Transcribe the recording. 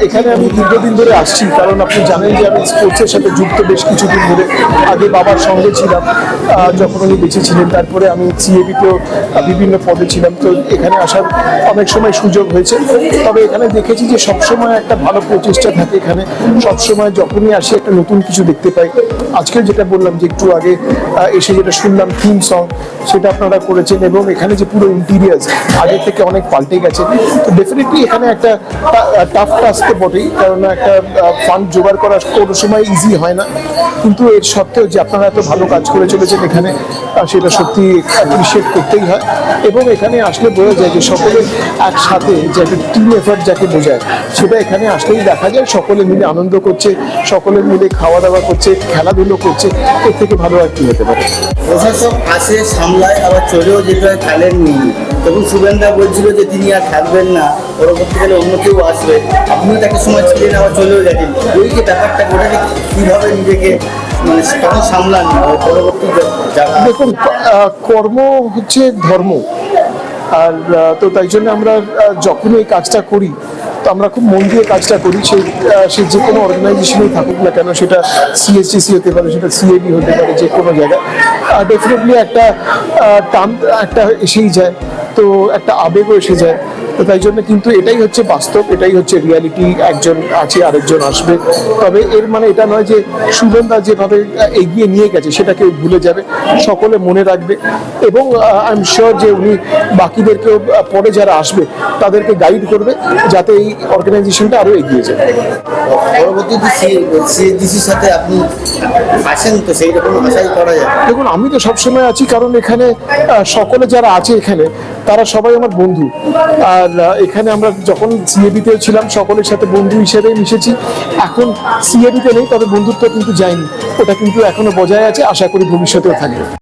এখানে আমি দীর্ঘদিন ধরে আসছি, কারণ আপনি জানেন যে আমি স্পোর্টসের সাথে যুক্ত বেশ কিছুদিন ধরে। আগে বাবার সঙ্গে ছিলাম যখন উনি বেঁচে ছিলেন, তারপরে আমি সিএবিতেও বিভিন্ন পদে ছিলাম। তো এখানে আসার অনেক সময় সুযোগ হয়েছে, তবে এখানে দেখেছি যে সবসময় একটা ভালো প্রচেষ্টা থাকে এখানে। সবসময় যখনই আসি একটা নতুন কিছু দেখতে পাই। আজকে যেটা বললাম যে একটু আগে এসে যেটা শুনলাম থিম সং, সেটা আপনারা করেছেন, এবং এখানে যে পুরো ইন্টিরিয়ার্স আগে থেকে অনেক পাল্টে গেছে। তো ডেফিনেটলি এখানে একটা টাফ টাস্ক বটেই, কারণ একটা ফান্ড জোগাড় করা কোনো সময় ইজি হয় না, কিন্তু এর সত্ত্বেও যে আপনারা এত ভালো কাজ করে চলেছেন এখানে, সেটা সত্যি অ্যাপ্রিসিয়েট করতেই হয়। এবং এখানে আসলে বোঝা যায় যে সকলে একসাথে, যে একটা টিম এফার্ট যাকে বোঝায়, সেটা এখানে আসলেই দেখা যায়। সকলে মিলে আনন্দ করছে, সকলে মিলে খাওয়া দাওয়া করছে, খেলাধুলো করছে, এর থেকে ভালো আর কি হতে পারে। প্রশাসক আসে, সামলায়, আবার চলেও যেতে হয়, খেলেননি। তখন শুভেন্দা বলছিল যে তিনি আর থাকবেন না, পরবর্তীকালে অন্য কেউ আসবে। আপনিও তাকে সময় ছিলেন, আবার চলেও গেছেন। ওই যে ব্যাপারটা, ওটাকে কীভাবে নিজেকে মানে তখন সামলান পরবর্তী জায়গা? দেখুন, কর্ম হচ্ছে ধর্ম, আর তো তাই জন্য আমরা যখন এই কাজটা করি, তো আমরা খুব মন দিয়ে কাজটা করি। সে যে কোনো অর্গানাইজেশনেই থাকুক না কেন, সেটা সিএসটিসি হতে পারে, সেটা সিএবি হতে পারে, যে কোনো জায়গায় ডেফিনেটলি একটা টান একটা এসেই যায়, তো একটা আবেগও এসে যায়। তো তাই জন্য কিন্তু এটাই হচ্ছে বাস্তব, এটাই হচ্ছে রিয়ালিটি। একজন আছে, আরেকজন আসবে। তবে এর মানে এটা নয় যে শুভেন্দা যেভাবে এগিয়ে নিয়ে গেছে সেটা কেউ ভুলে যাবে, সকলে মনে রাখবে। এবং আই এম শিওর যে উনি বাকিদেরকেও পরে যারা আসবে তাদেরকে গাইড করবে, যাতে এই অর্গানাইজেশনটা আরও এগিয়ে যায়। পরবর্তীতে সিএসডিসির সাথে আপনি আসেন, তো সেই রকম আশাই করা যায়? দেখুন, আমি তো সবসময় আছি, কারণ এখানে সকলে যারা আছে এখানে তারা সবাই আমার বন্ধু। আর এখানে আমরা যখন সিএবিতেও ছিলাম সকলের সাথে বন্ধু হিসেবে মিশেছি। এখন সিএবিতে নেই, তবে বন্ধুত্ব কিন্তু যায়নি, ওটা কিন্তু এখনো বজায় আছে, আশা করি ভবিষ্যতেও থাকবে।